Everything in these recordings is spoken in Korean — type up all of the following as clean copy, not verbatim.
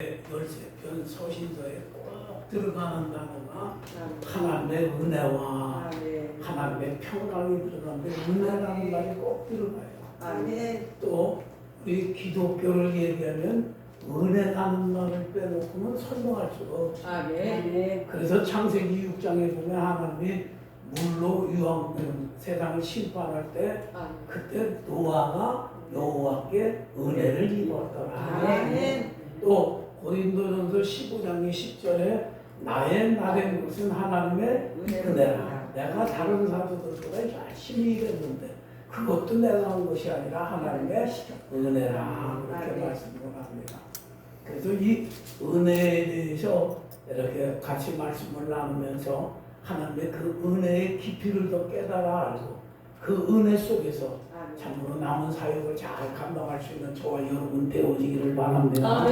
열세편 서신서에 꼭 들어가는 단어가 하나님의 은혜와 하나님의 평강이 들어가는데 은혜라는 말이 꼭 들어가요. 또 우리 기독교를 얘기하면 은혜라는 말을 빼놓고는 설명할 수가 없어요. 그래서 창세기 6장에 보면 하나님이 물로 세상을 심판할 때 그때 노아가 여호와께 은혜를 입었더라. 또 고린도전서 15장 10절에 나의 나된 것은 하나님의 은혜라. 내가 다른 사도들보다 열심히 일했는데 그것도 내가 한 것이 아니라 하나님의 은혜라. 그렇게 말씀을 합니다. 그래서 이 은혜에 대해서 이렇게 같이 말씀을 나누면서 하나님의 그 은혜의 깊이를 더 깨달아 알고 그 은혜 속에서 참으로 남은 사역을 잘 감당할 수 있는 저와 여러분 되어지기를 바랍니다.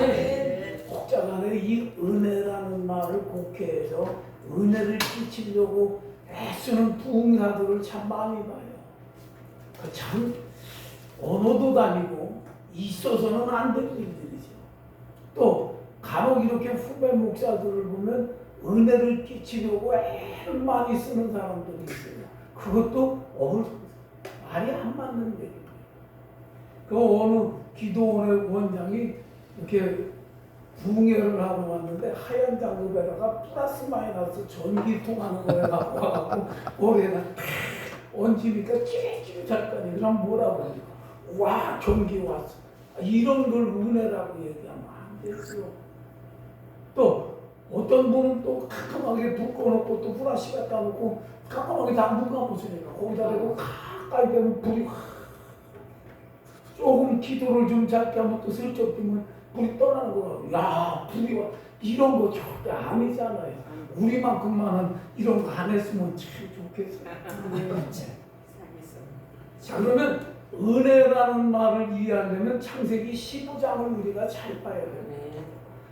혹자간에 이 은혜라는 말을 곡해해서 은혜를 끼치려고 애쓰는 부흥사들을 참 많이 봐요. 그 참 언어도 다니고 있어서는 안 되는 일들이죠. 또 간혹 이렇게 후배 목사들을 보면 은혜를 끼치려고 애를 많이 쓰는 사람들이 있어요. 그것도 말이 안 맞는 얘기예요. 그 어느 기도원의 원장이 이렇게 부흥회를 하러 왔는데 하얀 장갑에다가 플러스 마이너스 전기통 하는 거에 갖고 와갖고 머리에다 얹으니까 찌릿찌릿 할거니 그럼 뭐라고 하지? 와 전기 왔어. 이런 걸 은혜라고 얘기하면 안 되죠. 또 어떤 분은 또 깜깜하게 불 꺼놓고 또 플라시 갖다 놓고 깜깜하게 당분 감으시니까 거기다 대고 가까이 되면 불이 조금 기도를 좀 작게 하면 또 슬쩍 뜨면 불이 떠나는 거야. 야 불이 와. 이런 거 절대 아니잖아요. 우리만큼만은 이런 거 안 했으면 참 좋겠어요. 자 그러면 은혜라는 말을 이해하려면 창세기 15장을 우리가 잘 봐야 돼요.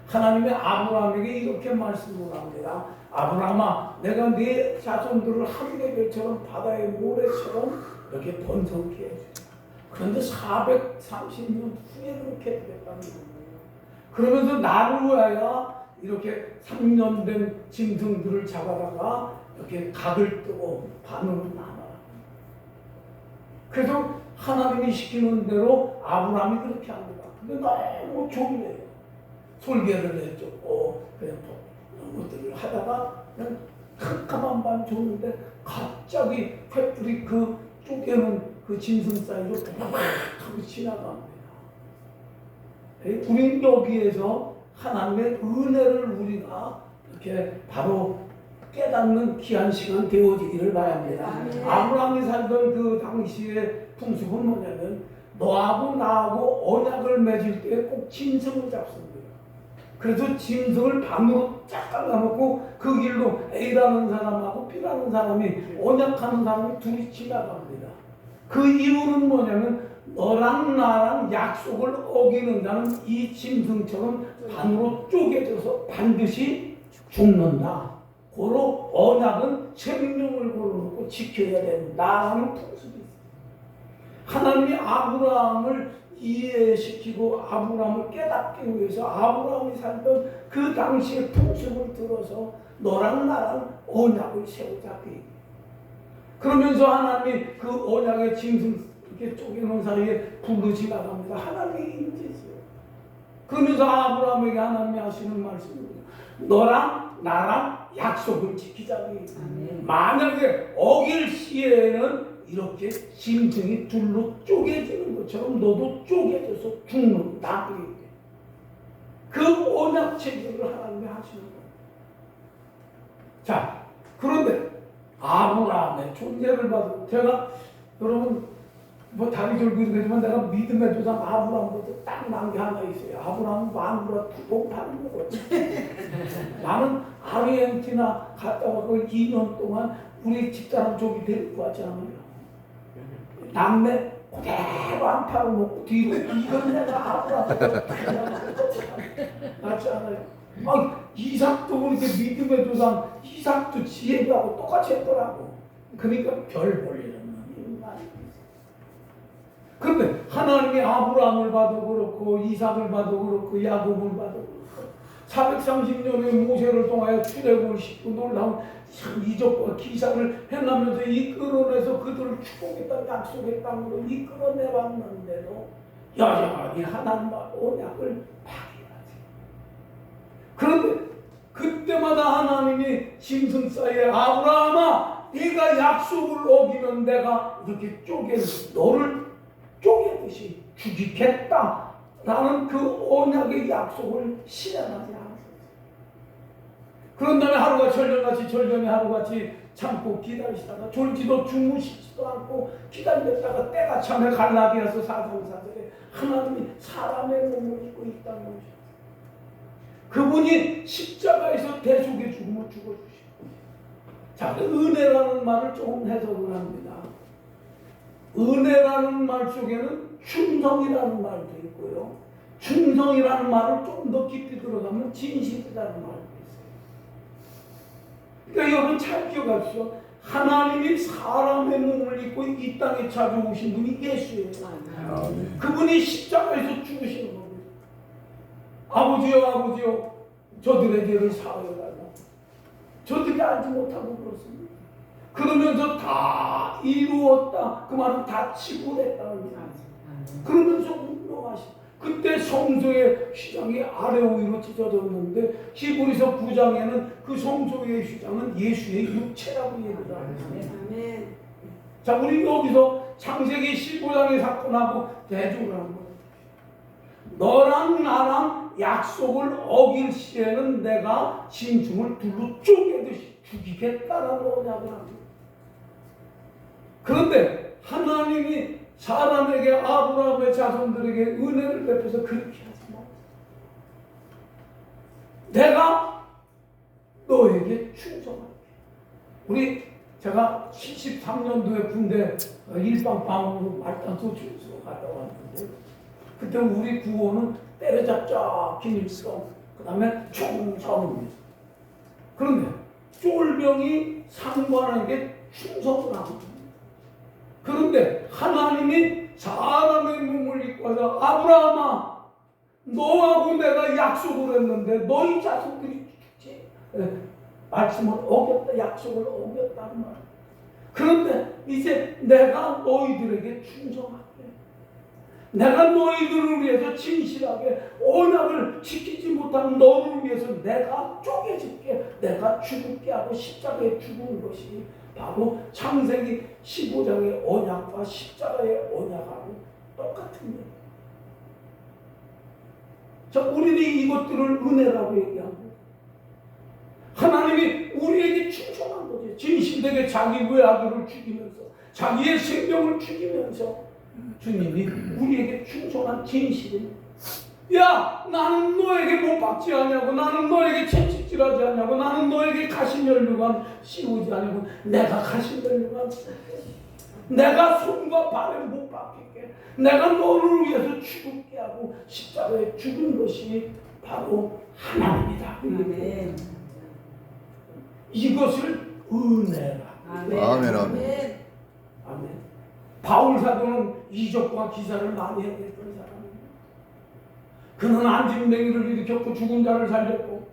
하나님의 아브라함에게 이렇게 말씀을 합니다. 아브라함아 내가 네 자손들을 하늘의 별처럼 바다의 모래처럼 이렇게 번성케 해주겠다. 그런데 430년 후에 그렇게 되겠다는 거예요. 그러면서 나를 위하여 이렇게 3년 된 짐승들을 잡아다가 이렇게 각을 뜨고 반으로 나눠라. 그래서 하나님이 시키는 대로 아브라함이 그렇게 합니다. 근데 너무 졸려요. 솔개를 내쫓고 그냥 것들을 하다가 그냥 캄캄한 밤 줬는데 갑자기 횃불이 그 쪼개는 그 짐승 사이로 하고 지나갑니다. 우린 여기에서 하나님의 은혜를 우리가 이렇게 바로 깨닫는 귀한 시간 되어지기를 바랍니다. 아브라함이 살던 그 당시의 풍습은 뭐냐면 너하고 나하고 언약을 맺을 때 꼭 짐승을 잡습니다. 그래서 짐승을 반으로 쫙 갈라놓고 그 길로 A라는 사람하고 B라는 사람이 언약하는 사람이 둘이 지나갑니다. 그 이유는 뭐냐면 너랑 나랑 약속을 어기는 자는 이 짐승처럼 반으로 쪼개져서 반드시 죽는다. 고로 언약은 생명을 걸어놓고 지켜야 된다라는 풍습이 있어요. 하나님이 아브라함을 이해시키고 아브라함을 깨닫기 위해서 아브라함이 살던 그 당시의 풍습을 들어서 너랑 나랑 언약을 세우자. 그러면서 하나님이 그 언약의 짐승 이렇게 쪼개놓은 사이에 불로 지나갑니다. 하나님의 인재지요. 그러면서 아브라함에게 하나님이 하시는 말씀입니다. 너랑 나랑 약속을 지키자. 만약에 어길 시에는 이렇게 짐승이 둘로 쪼개지는 것처럼 너도 쪼개져서 죽는다. 그 언약 체결을 하나님이 하시는 거예요. 자, 그런데 아브라함의 존재를 봐도 제가 여러분 뭐 다리 절고 이러지만 내가 믿음의 조상 아브라함부터 딱 난 게 하나 있어요. 아브라함은 마누라 두번 파는 거거든요. 나는 아르헨티나 갔다 와서 2년 동안 우리 집사람 저기 데리고 왔잖아요. 남매 그대로 안 팔아먹고 뒤로 이건 내가 아브라함부터 낫지 않아요. 이삭도 그렇게 믿음의 조상 이삭도 지혜하고 똑같이 했더라고. 그러니까 별 볼 일은 없는 말이에요. 그런데 하나님이 아브라함을 봐도 그렇고 이삭을 봐도 그렇고 야곱을 봐도 그렇고 430년의 모세를 통하여 출애굽을 싣고 놀라운 이적과 기사를 행하면서 이끌어내서 그들을 축복했던 약속의 땅으로 이끌어내왔는데도 여전히 하나님과 언약을 파괴하지. 그런데 그때마다 하나님이 짐승사이에 아브라함아 네가 약속을 어기면 내가 이렇게 너를 쪼개듯이 죽이겠다 라는 그 언약의 약속을 실현하지 않았어요. 그런 다음에 하루가 절전이 하루같이 참고 기다리시다가 졸지도 주무시지도 않고 기다렸다가 때가 참에 갈라디아서 4장4절에 하나님이 사람의 몸을 입고 이 땅에 오셨어요. 그분이 십자가에서 대속의 죽음을 죽어주시고, 자, 은혜라는 말을 조금 해석을 합니다. 은혜라는 말 속에는 충성이라는 말도 있고요, 충성이라는 말을 조금 더 깊이 들어가면 진실이라는 말도 있어요. 그러니까 여러분 잘 기억하십시오. 하나님이 사람의 몸을 입고 이 땅에 찾아오신 분이 예수예요. 그분이 십자가에서 죽으시는 겁니다. 아버지요 저들의 죄를 사하여달라. 저들이 알지 못하고 그렇습니다. 그러면서 다 이루었다. 그 말은 다 지불했다는 거예요. 그러면서 운동하시다. 그때 성소의 휘장이 아래 위로 찢어졌는데 히브리서 9장에는 그 성소의 휘장은 예수의 육체라고 얘기를 합니다. 자, 우리 여기서 창세기 15장의 사건하고 대조를 하는 거예요. 너랑 나랑 약속을 어길 시에는 내가 짐승을 둘로 쪼개듯이 죽이겠다라는 언약을 합니다. 그런데 하나님이 사람에게, 아브라함의 자손들에게 은혜를 베풀어서 그렇게 하지 마. 내가 너에게 충성할게. 제가 73년도에 군대 일방방으로 말단 소추에서 갔다 왔는데, 그때 우리 구호는 때려잡자 김일성, 그 다음에 총성입니다. 그런데 쫄병이 상관에게 충성을 합니다. 그런데 하나님이 사람의 몸을 입고 와서 아브라함아 너하고 내가 약속을 했는데 너희 자손들이 죽지, 말씀을 어겼다, 약속을 어겼다는 말. 그런데 이제 내가 너희들에게 충성할게. 내가 너희들을 위해서 진실하게 언약을 지키지 못한 너를 위해서 내가 쪼개질게. 내가 죽을게 하고 십자가에 죽은 것이 바로 창세기 15장의 언약과 십자가의 언약하고 똑같은 거예요. 자, 우리는 이것들을 은혜라고 얘기합니다. 하나님이 우리에게 충성한 거죠. 진실되게 자기 외아들을 죽이면서, 자기의 생명을 죽이면서 주님이 우리에게 충성한 진실입니다. 야, 나는 너에게 못 박지 않냐고, 나는 너에게 채찍질하지 않냐고, 나는 너에게 가시면류관 씌우지 않냐고. 내가 가시면류관, 내가 손과 발에 못 박힐게. 내가 너를 위해서 죽을게 하고 십자가에 죽은 것이 바로 하나님이다. 아멘. 이것을 은혜라. 아멘. 아멘. 아멘. 아멘. 바울 사도는 이적과 기사를 많이 했던 사람입니다. 그는 안진뱅이를 일으켰고 죽은 자를 살렸고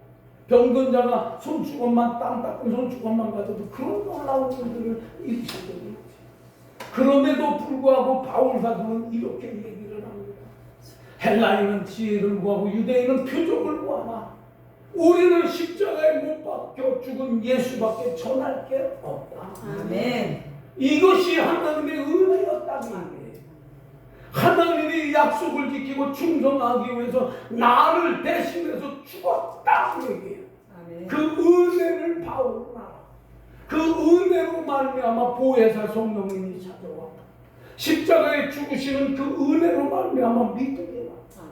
병든 자가 손수건만, 땀 닦은 손수건만 가져도 그런 놀라운 일들을 일으킨 적이 있지. 그럼에도 불구하고 바울 사도는 이렇게 얘기를 합니다. 헬라인은 지혜를 구하고 유대인은 표적을 구하나 우리는 십자가에 못 박혀 죽은 예수밖에 전할 게 없다. 아멘. 이것이 하나님의 은혜였다는 얘기예요. 하나님이 약속을 지키고 충성하기 위해서 나를 대신해서 죽었다는 얘기예요. 아멘. 그 은혜를 바울은 알아. 그 은혜로 말미암아 보혜사 성령님이 찾아와 십자가에 죽으시는 그 은혜로 말미암아 믿음이 왔다.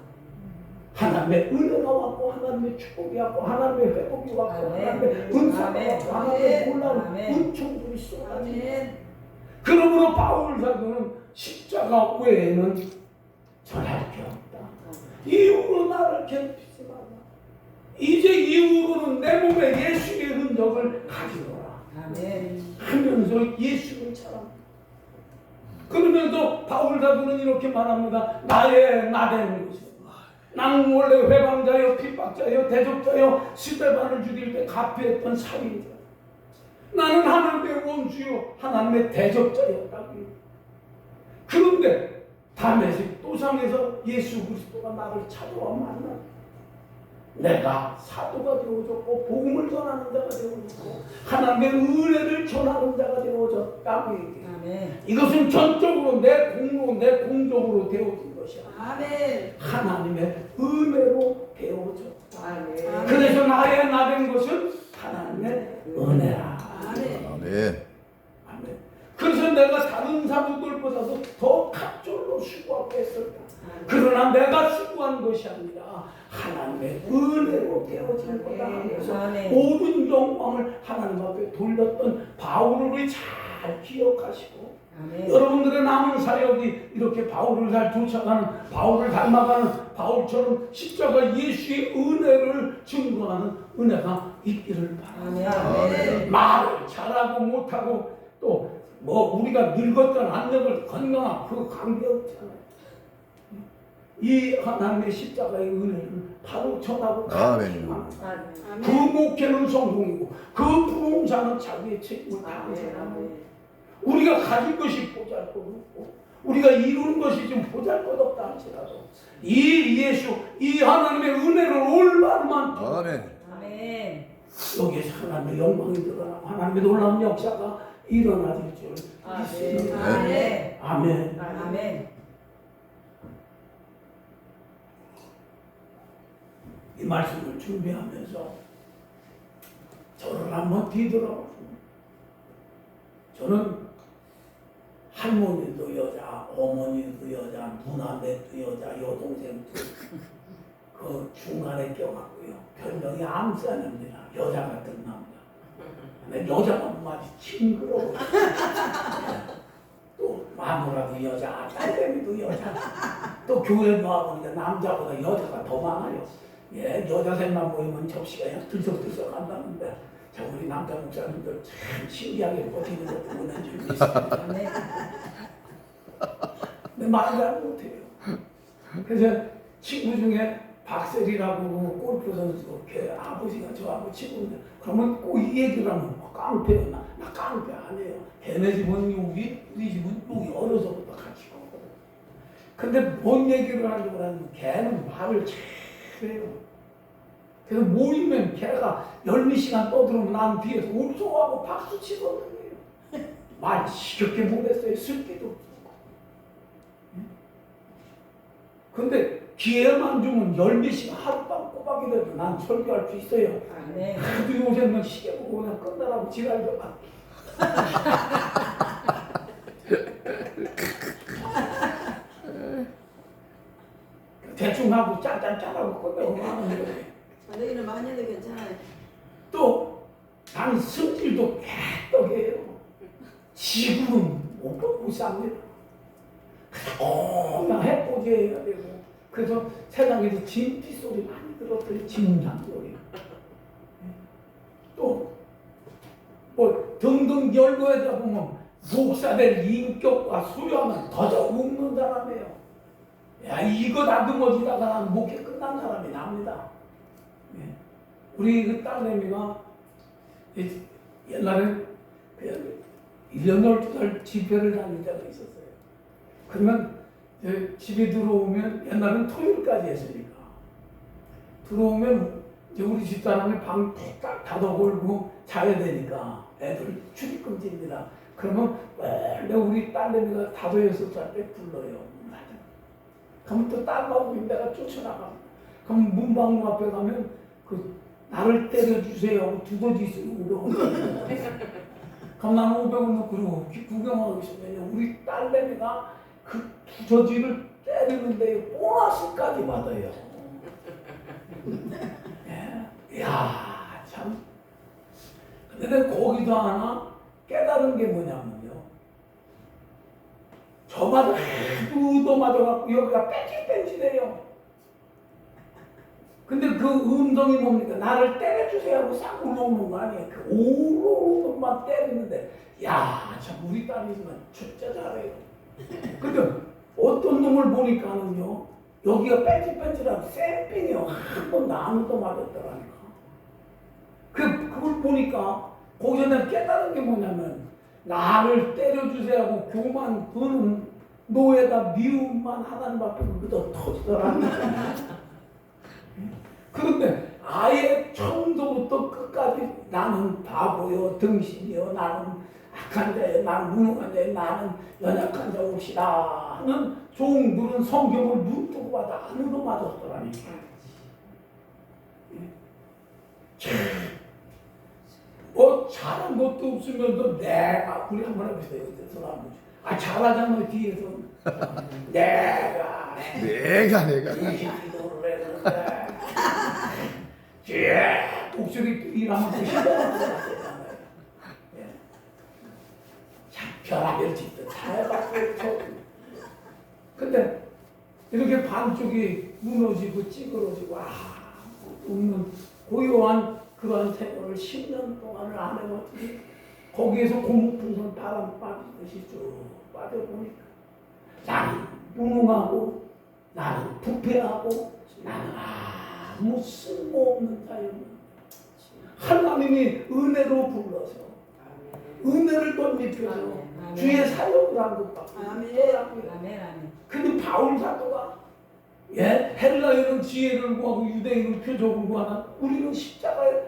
하나님의 은혜가 왔고 하나님의 축복이 왔고 하나님의 회복이 왔고 하나님의 은사가 왔고 하나님의 놀라운 은총들이 쏟아지네. 그러므로 바울 사도는 십자가 외에는 전할 게 없다. 이후로 나를 괴롭히지 마라. 이제 이후로는 내 몸에 예수의 흔적을 가지노라. 아멘. 하면서 예수를 찬양합니다. 그러면서 바울 사도는 이렇게 말합니다. 나의 나된 것이 나는 원래 회방자여 핍박자여 대적자여 스데반을 죽일 때 가피했던 살인자. 나는 하나님의 원수요 하나님의 대적자였다고요. 그런데 다메섹 도상에서 예수 그리스도가 나를 찾아와 만나 내가 사도가 되어졌고 복음을 전하는 자가 되어졌고 하나님의 은혜를 전하는 자가 되어졌다고 얘기해요. 아멘. 이것은 전적으로 내 공로 내 공적으로 되어진 것이야. 아멘. 하나님의 은혜로 되어졌다. 아멘. 그래서 나의 나된 것은 하나님의 은혜라. 아멘. 아멘. 아멘. 그래서 내가 다른 사도들보다도 더 갑절로 수고하고 했을까. 그러나 내가 수고한 것이 아니라 하나님의 은혜로 되어진 거다 하면서 아멘. 모든 영광을 하나님 앞에 돌렸던 바울을 우리 잘 기억하시고 아멘. 여러분들의 남은 사역이 이렇게 바울을 잘 쫓아가는 바울을 닮아가는 바울처럼 십자가 예수의 은혜를 증거하는 은혜가 있기를 바랍니다. 아멘. 말을 잘하고 못하고 또 뭐 우리가 늙었던 안 늙었던 건강한 그 관계없잖아요. 이 하나님의 십자가의 은혜를 바로 전하고 아멘. 가르치는 그 목회는 성공이고 그 부흥사는 자기의 책임을 다하는 사람은 우리가 가진 것이 보잘것없고 우리가 이룬 것이 좀 보잘것없다 할지라도 이 예수 이 하나님의 은혜를 올바르만 아멘. 아멘. 여기에서 하나님의 영광이 드러나고 하나님의 놀라운 역사가 일어나질 줄 믿습니다. 아멘. 아멘. 아멘. 이 말씀을 준비하면서 저를 한번 뒤돌아봤습니다. 저는 할머니도 여자, 어머니도 여자, 누나네도 여자, 여동생도 그 중간에 껴갖고요. 별명이 암산입니다. 여자 같은 남자. 근데 여자가 마치 징그러워. 또 마누라도 여자, 딸내미도 여자. 또 교회 나와보니까 남자보다 여자가 더 많아요. 예, 여자 셋만 모이면 접시가 그냥 들썩들썩 한다는데 저 우리 남자 목사님들 참 신기하게 버티는 거 보는 줄 믿습니다. 아멘. 근데 말을 잘 못해요. 그래서 친구 중에 박셀이라고 골프 선수 걔 아버지가 저하고 친구인데 그러면 꼭 이 얘기를 하면 깡패야. 나 깡패 아니에요. 걔네 집은 여기 우리 집은 여기 어려서부터 같이 갔거든. 근데 뭔 얘기를 하려고 하면 걔는 말을 잘해요. 그래서 모이면 걔가 10시간 떠들으면 난 뒤에서 울소하고 박수 치거든요. 말 시겹게 못했어요. 쓸데도 없고. 근데 기회만 주면 10시간 하룻밤 꼬박이라도 난 설교할 수 있어요. 아멘. 하도 요새는 시계 보고 그냥 끝나라고 지랄도 막. 대충 하고 짠짠짠하고 끝내고 하는 거예요. 너희는 많이 해도 괜찮아요. 또 나는 성질도 개떡이에요. 지금은 못 삽니다. 그냥 해코지해야 되고 그래서 세상에서 진피 소리 많이 들었더니 진상 소리. 또 뭐 등등 연구하다 보면 목사들 인격과 수련은 더더 웃는 사람이에요. 야 이거 다듬어지다가 나는 목회 끝난 사람이 납니다. 예. 우리 그 딸내미가 옛날에 1년 12달 집회를 다닌 적이 있었어요. 그러면 집에 들어오면 옛날엔 토요일까지 했으니까 들어오면 이제 우리 집사람이 방 딱 닫아걸고 자야 되니까 애들 출입금지입니다. 그러면 원래 우리 딸내미가 5, 6살 때 불러요. 그러면 또 딸하고 내가 쫓아나가. 그럼 문방구 앞에 가면 그 나를 때려주세요 하고 두더지 있으면 500원. 그럼 나는 500원 넣고 그러고 구경하고 있으면 우리 딸내미가 그 두더지를 때리는데 보너스까지 받아요. 예. 이야 참. 근데 거기도 하나 깨달은 게 뭐냐면요. 저마다 하도 맞아갖고 여기가 뺀질뺀질해요. 근데 그 음성이 뭡니까? 나를 때려주세요 하고 싹 올라오는 거 아니에요. 그 올라오는 것만 때리는데 야 참 우리 딸이지만 진짜 잘해요. 근데 어떤 놈을 보니까는요. 여기가 뺀질뺀질하고 쌩뺑이요. 한 번도 아무도 맞았더라니까. 그걸 보니까 거기서 내가 깨달은 게 뭐냐면 나를 때려주세요 하고 교만 드는 노예다 미움만 하나님 앞에 그저 터지더라니까. 그런데 아예 처음부터 끝까지 나는 바보요 등신이요 나는 악한 자요 나는 무능한 자요 나는 연약한 자옵시다 하는 종들은 성경을 눈 뜨고 봐도 안으로 맞았더라니까. 뭐 잘한 것도 없으면서 내가 우리 한번 해보세요. 잘하잖아 뒤에서 내가 기도를 했는데 목소리 일하면 그 힘들어요. 별하별 짓도 다 해봤고 근데 이렇게 반쪽이 무너지고 찌그러지고 없는 고요한 그런 세월을 10년 동안을 안 해봤더니 거기에서 고무풍선 바람 빠지듯이 쭉 빠져보니까 나는 무능하고 나는 부패하고 나는 아무 쓸모없는 자였는데 하나님이 은혜로 불러서 은혜를 덧입혀서 주의 사역을 한 것밖에 없더라고요. 근데 바울 사도가 헬라인은 지혜를 구하고 유대인은 표적을 구하나 우리는 십자가에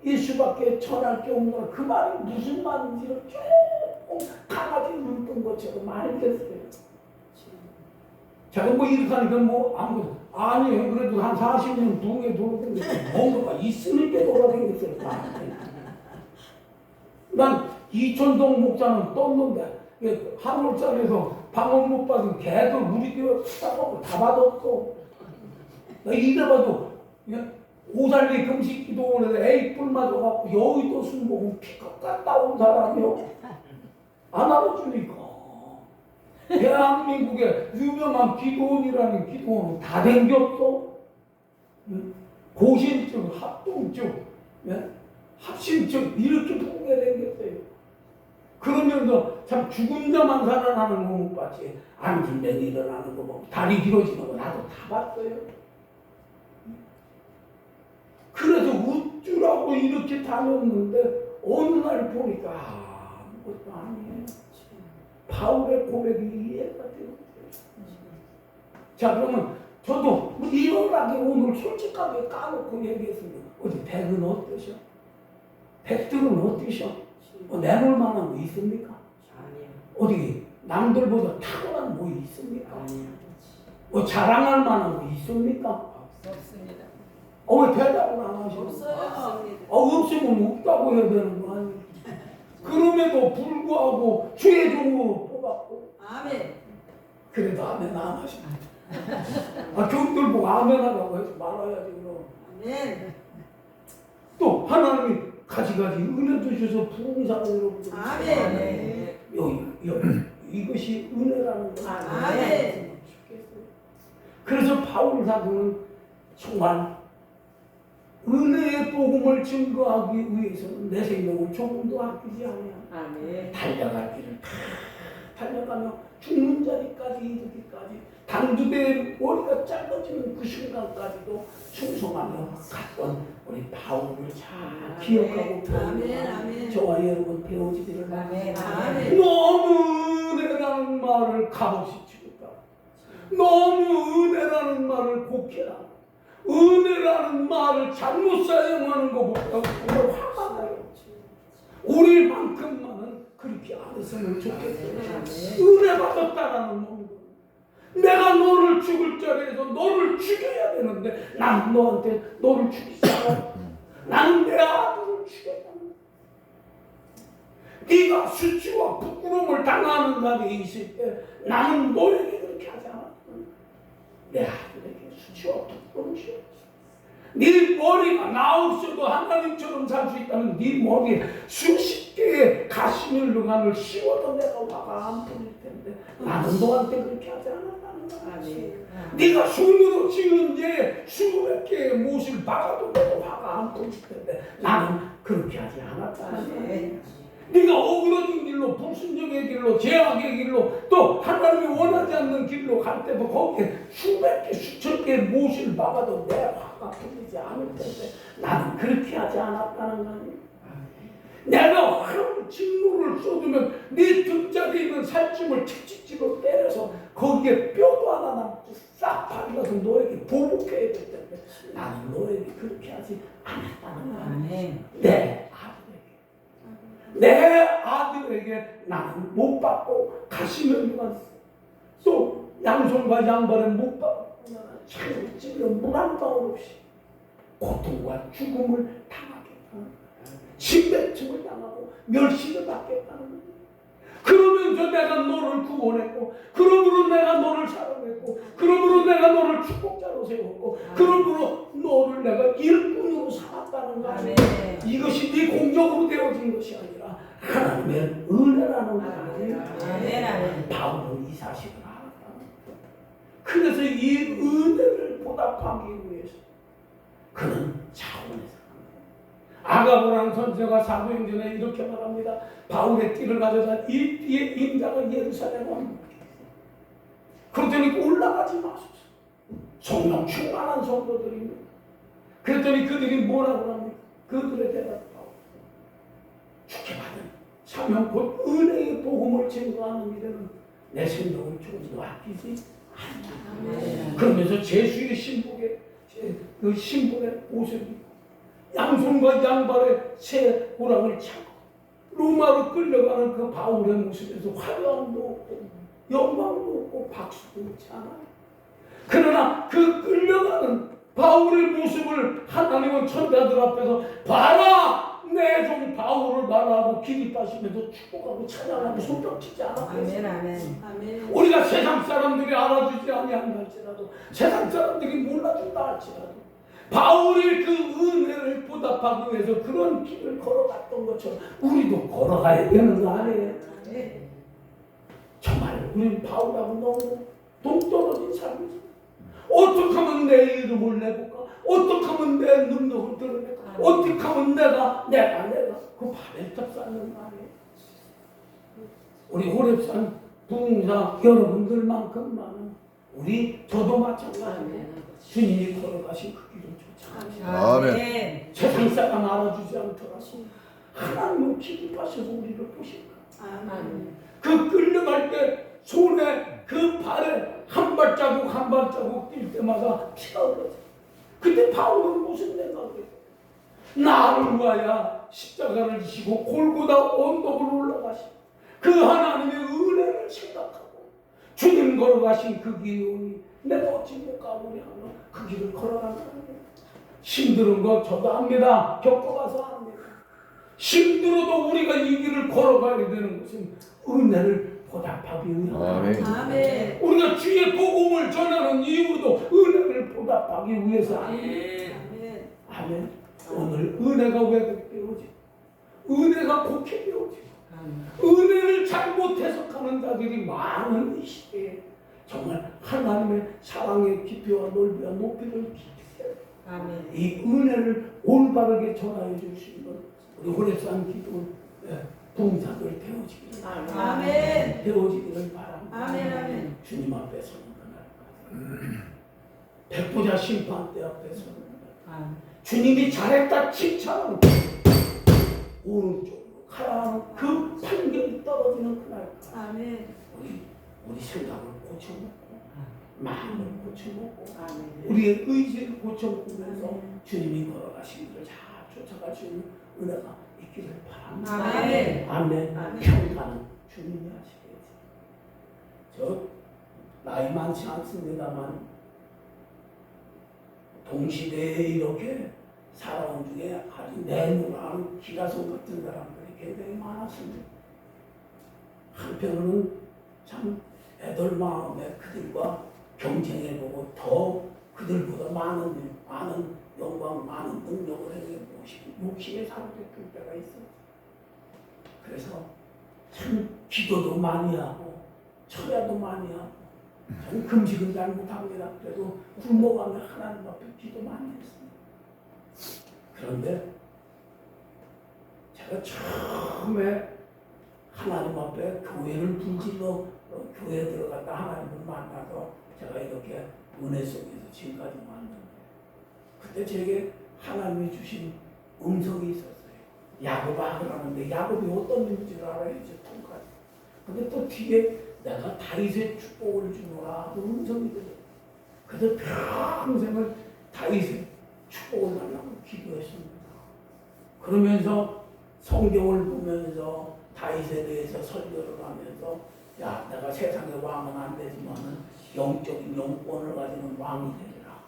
예수밖에 전할 게 없노라. 그 말이 무슨 말인지를 조금 강하게 물던 것처럼 많이 됐어요. 제가 뭐 이렇게 하니까 뭐 아무것도 아니에요. 그래도 한 40년 동에 돌아다녔어요. 뭔가가 있으니까 돌아다녔어요. 난 이천동 목자는 떴는데 한올산에서 방언 못 받은 개들 우리 교회 싸먹고 다 받았어. 나 이래봐도 오살리 금식 기도 오는데 에이 뿔 맞아갖고 여의도 술 먹으면 피가 갔다 온 사람이요. 안 알아주니까. 대한민국의 유명한 기도원이라는 기도원은 다 댕겼어. 고신증, 합동증, 합심증 이렇게 보게 댕겼어요. 그러면서 참 죽은 자만 살아나는 거 못 봤지. 앉은 데 일어나는 거 보고 다리 길어지는 거 나도 다 봤어요. 그래서 우쭈라고 이렇게 다녔는데 어느 날 보니까 아무것도 아니에요. 바울의 고백이 이해가 되는 거예요. 자 그러면 저도 일어나게 오늘 솔직하게 까놓고 얘기했습니다. 어디 백은 어떠셔? 백들은 어떠셔? 내놓을 만한 거 있습니까? 아니요. 어디 남들보다 탁월한 뭐 있습니까? 아니요. 뭐 자랑할 만한 거 있습니까? 없습니다. 왜 대답을 안 하시고? 없어요. 없으면 없다고 해야 되는 거 아니에요? 그럼에도 불구하고 주의 종으로 뽑았고 아멘. 그래도 아멘 안 하시네. 교육들 보고 아멘 하라고 해서 말아야지 그럼. 아멘. 또 하나님이 가지가지 은혜 주셔서 부흥사를 여러분들 아멘. 이것이 은혜라는 거 아멘. 그래서 바울 사도는 정말 은혜의 복음을 증거하기 위해서는 내 생명을 조금도 아끼지 않아요. 아멘. 달려갈 길을 다 달려가며 죽는 자리까지 이르기까지 당두대의 머리가 짧아지는 그 순간까지도 충성하며 갔던 우리 바울을 잘 기억하고 아멘. 저와 여러분 배워지기를 아멘. 아멘. 너무 은혜라는 말을 값없이 치겠다. 너무 은혜라는 말을 곡해라. 은혜라는 말을 잘못 사용하는 것보다 정말 화가 나요. 우리만큼만은 그렇게 안 했으면 좋겠어요. 은혜 받았다라는 놈들. 내가 너를 죽을 자리에서 너를 죽여야 되는데 나는 너한테 너를 죽이지 않아. 나는 내 아들을 죽였다. 네가 수치와 부끄러움을 당하는 자리에 있을 때 나는 너에게 그렇게 하지 않았다. 내 아들에게 수치와 부끄러움을 씌웠지. 네 머리가 나 없어도 하나님처럼 살 수 있다면 네 머리에 수십 개의 가시밀루간을 씌워도 내가 화가 안 풀릴 텐데 나는 너한테 그렇게 하지 않았다는 거야. 네가 손으로 지은 죄에 수백 개의 못을 박아도 내가 화가 안 풀릴 텐데 나는 그렇게 하지 않았다는 거야. 네가 어그러진 길로, 불순종의 길로, 죄악의 길로, 또 하나님이 원하지 않는 길로 갈 때도 거기에 수백 개, 수천 개의 못을 박아도 내 화가 풀리지 않을 텐데 나는 그렇게 하지 않았다는 거 아니에요. 내가 화를 진노를 쏟으면 네 등짝에 있는 살찜을 틱틱틱으로 때려서 거기에 뼈도 하나 남지 싹 발라서 너에게 보복해야 될 텐데 나는 너에게 그렇게 하지 않았다는 거 아니에요. 내 아들에게 나는 못 받고 가시면류가 있어. 또 양손과 양발에 못 받고 차를 찔러 물 한 방울 없이 고통과 죽음을 당하겠다는 거야. 심배침을 당하고 멸시를 받겠다는 거야. 그러면서 내가 너를 구원했고, 그러므로 내가 너를 사랑했고, 그러므로 내가 너를 축복자로 세웠고, 그러므로 너를 내가 일꾼으로 삼았다는 거 아니야. 이것이 네 공적으로 되어진 것이 아니라 하나님의 은혜라는 거야. 바울은 이 사실을 알았다는 거야. 그래서 이 은혜를 보답하기 위해서 그는 차원에서 아가보라는 선생가 사도행전에 이렇게 말합니다. 바울의 띠를 가져다 이 띠의 임자가 예루살렘에 옵니다. 그랬더니 올라가지 마소서. 성령 충만한 성도들입니다. 그랬더니 그들이 뭐라고 합니까? 그들의 대답하고 죽게 받은 사명 곧 은혜의 복음을 증거하는 일에는 내 생명을 조금도 아끼지 않는다. 그러면서 제수의 신복에 그 신분의 옷을 입고 양손과 양발에 새 호랑을 차고 로마로 끌려가는 그 바울의 모습에서 화려함도 없고 영광도 없고 박수도 없지 않아요. 그러나 그 끌려가는 바울의 모습을 하나님은 천사들 앞에서 봐라 내 종 바울을 말하고 기립하시면서 축복하고 찬양하고 손뼉치지 않았겠어요. 우리가 세상 사람들이 알아주지 아니한다할지라도 세상 사람들이 몰라준다 할지라도 바울이 그 은혜를 보답하기 위해서 그런 길을 걸어갔던 것처럼 우리도 걸어가야 되는 거 아니에요? 정말 우리는 바울하고 너무 동떨어진 삶이죠. 어떻게 하면 내 이름을 내볼까? 어떻게 하면 내 능력을 드러낼까? 어떻게 하면 내가 그 바벨탑 쌓는 거 아니에요? 우리 호렙산 부흥사 여러분들만큼만은 저도 마찬가지예요. 주님이 걸어가신 그 길을 쫓아가시고 아멘. 세상 사람 알아주지 않더라도 하나님은 기립하셔서 우리를 보실까. 그 끌려갈 때 손에 그 발에 한 발자국 한 발자국 뛸 때마다 피가 흘러져. 그때 바울은 무슨 생각이에요? 나를 위하여 십자가를 지시고 골고다 언덕을 올라가시고 그 하나님의 은혜를 생각하고 주님 걸어가신 그 길이 내가 어찌 못 가보냐 하면 그 길을 걸어간다는 거예요. 힘든 거 저도 압니다. 겪어봐서 압니다. 힘들어도 우리가 이 길을 걸어가야 되는 것은 은혜를 보답하기 위함. 우리가 주의 복음을 전하는 이유도 은혜를 보답하기 위해서 아멘. 아멘. 오늘 은혜가 왜곡되어지고 은혜가 곡해되어지고 은혜를 잘못 해석하는 자들이 많은 이 시대에 정말 하나님의 사랑의 깊이와 넓이와 높이를 깊게 이 은혜를 올바르게 전하여 줄 수 있는 우리 호렙산 기도 봉사들 되어지기를 되어지기를 바랍니다. 주님 앞에 서는 그날까지 백보자 심판대 앞에 서는 그날 주님이 잘했다 칭찬하는 오른쪽으로 가라는 그 판결이 떨어지는 그날까지 우리 생각을 고쳐먹고 마음을 고쳐먹고 우리의 의지를 고쳐먹으면서 주님이 걸어가신 길을 잘 쫓아갈 수 있는 은혜가 있기를 바랍니다. 아멘. 평가는 주님이 하시겠지. 저 나이 많지 않습니다만 동시대에 이렇게 살아온 중에 아주 내 눈을 아는 기라성 같은 사람들이 굉장히 많았습니다. 한편으로는 참 애들 마음에 그들과 경쟁해보고 더 그들보다 많은 영광, 많은 능력을 해내고 욕심에 사로잡힐 때가 있어. 그래서 참 기도도 많이 하고 철야도 많이 하고 참 금식은 잘 못합니다. 그래도 굶어가며 하나님 앞에 기도 많이 했습니다. 그런데 제가 처음에 하나님 앞에 교회를 불질러 교회에 들어갔다 하나님을 만나서 제가 이렇게 은혜 속에서 지금까지 왔는데 그때 제게 하나님이 주신 음성이 있었어요. 야곱아 그러는데 야곱이 어떤 인줄 알아야지 통까지. 근데 또 뒤에 내가 다윗의 축복을 주노라 그 음성이 들려요. 그래서 평생을 다윗의 축복을 달라고 기도했습니다. 그러면서 성경을 보면서 다윗에 대해서 설교를 하면서 야 내가 세상의 왕은 안 되지만은 영적인 영권을 가지는 왕이 되리라.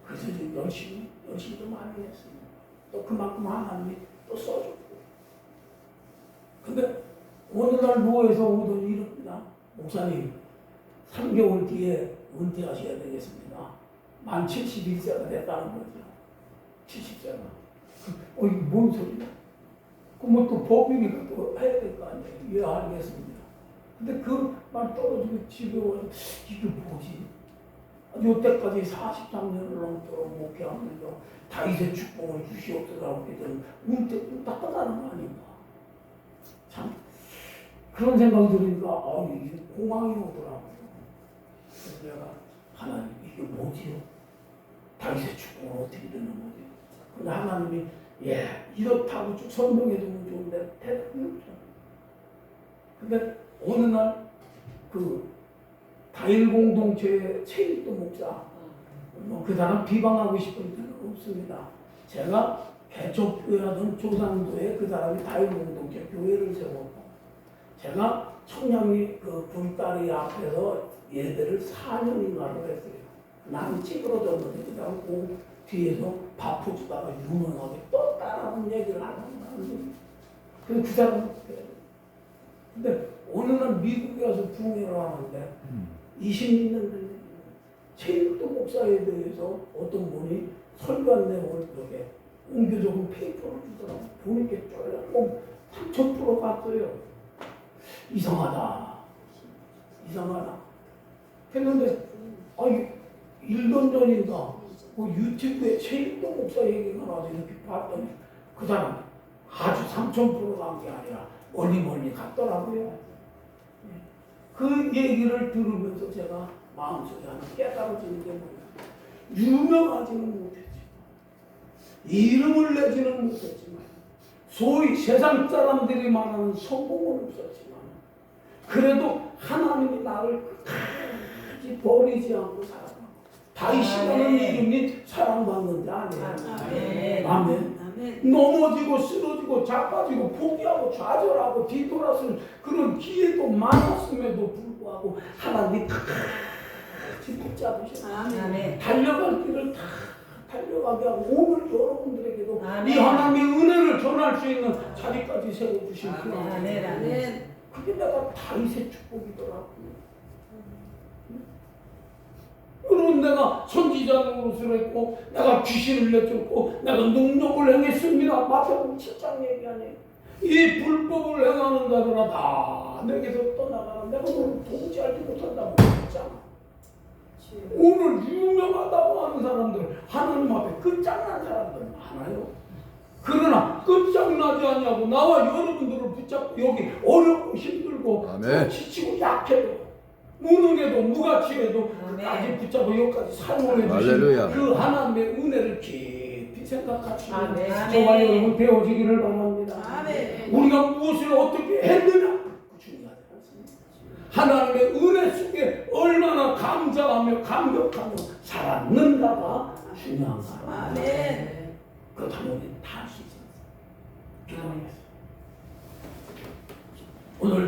그래서 열심히 좀 많이 했습니다. 또 그만큼 하나님이 또 써줬고. 근데 오늘날 노에서 오더니 이럽니다. 목사님 3개월 뒤에 은퇴하셔야 되겠습니다. 만 71세가 됐다는 거죠. 70세가. 이게 뭔 소리야? 그럼 또 법이니까 또 해야 될 거 아니에요. 이해하겠습니다. 근데 그 말 떨어지고 집에 와서 이게 뭐지? 요때까지 43년을 넘도록 목회하면서 다윗의 축복을 주시옵소서라고 했더니 은퇴 딱 떠나는 거 아닌가? 참 그런 생각이 들으니까 이게 공황이 오더라고요. 그래서 내가 하나님 이게 뭐지요? 다윗의 축복은 어떻게 되는 거지? 근데 하나님이 이렇다고 쭉 설명해 주면 좋은데 대답이 없잖아. 근데 어느 날 그 다일 공동체의 최일도 목사 그 사람 비방하고 싶은 데는 없습니다. 제가 개척교회하던 조상도에 그 사람이 다일 공동체 교회를 세웠고 제가 청량리 그 불다리 앞에서 예배를 4년인가를 했어요. 나는 찌그러졌는데 그 사람 그 뒤에서 밥을 주다가 유명하게 또 따라하는 얘기를 하는 거예요. 그래서 그 사람은 근데 어느 날 미국에 와서 부흥회를 하는데 20년 된 최일도 목사에 대해서 어떤 분이 설교한 내용을 그렇게 옮겨적은 페이퍼를 주더라고. 보니까 조금 3,000% 갔어요. 이상하다. 했는데 1년 전인가 유튜브에 최일도 목사 얘기가 나와서 이렇게 봤더니 그 사람 아주 3,000% 간 게 아니라 멀리 갔더라고요. 그 얘기를 들으면서 제가 마음속에 하나 깨달아지는 게 뭐냐. 유명하지는 못했지만 이름을 내지는 못했지만 소위 세상 사람들이 말하는 성공은 없었지만 그래도 하나님이 나를 끝까지 버리지 않고 사랑하고 다윗이라는 이름이 사랑받는 자 아니에요. 아멘. 넘어지고 쓰러지고 자빠지고 포기하고 좌절하고 뒤돌아서는 그런 기회도 많았음에도 불구하고 하나님이 끝까지 붙잡으셨어요. 달려갈 길을 다 달려가게 하고 오늘 여러분들에게도 이 하나님의 은혜를 전할 수 있는 자리까지 세워주신 그런 그게 내가 다윗의 축복이더라고요. 그럼 내가 선지자 노릇을 했고 내가 귀신을 내쫓고 내가 능력을 행했습니다. 마태복음 7장 얘기 아니에요. 이 불법을 행하는 자들아 다 내게서 떠나가라. 내가 너를 도무지 알지 못한다고 했잖아. 오늘 유명하다고 하는 사람들 하나님 앞에 끝장난 사람들 많아요. 그러나 끝장나지 않냐고 나와 여러분들을 붙잡고 여기 어렵고 힘들고 지치고 약해도 무능해도 무가치해도 끝까지 붙잡고 여기까지 사용해 주신 그 하나님의 은혜를 깊이 생각하시고 정말 여러분 배워지기를 바랍니다. 우리가 무엇을 어떻게 했느냐 그 중요하지 않습니다. 하나님의 은혜 속에 얼마나 감사하며 감격하며 살았는가가 중요한 거예요. 그렇다면 우리는 다 할 수 있습니다. 기도하겠습니다. 오늘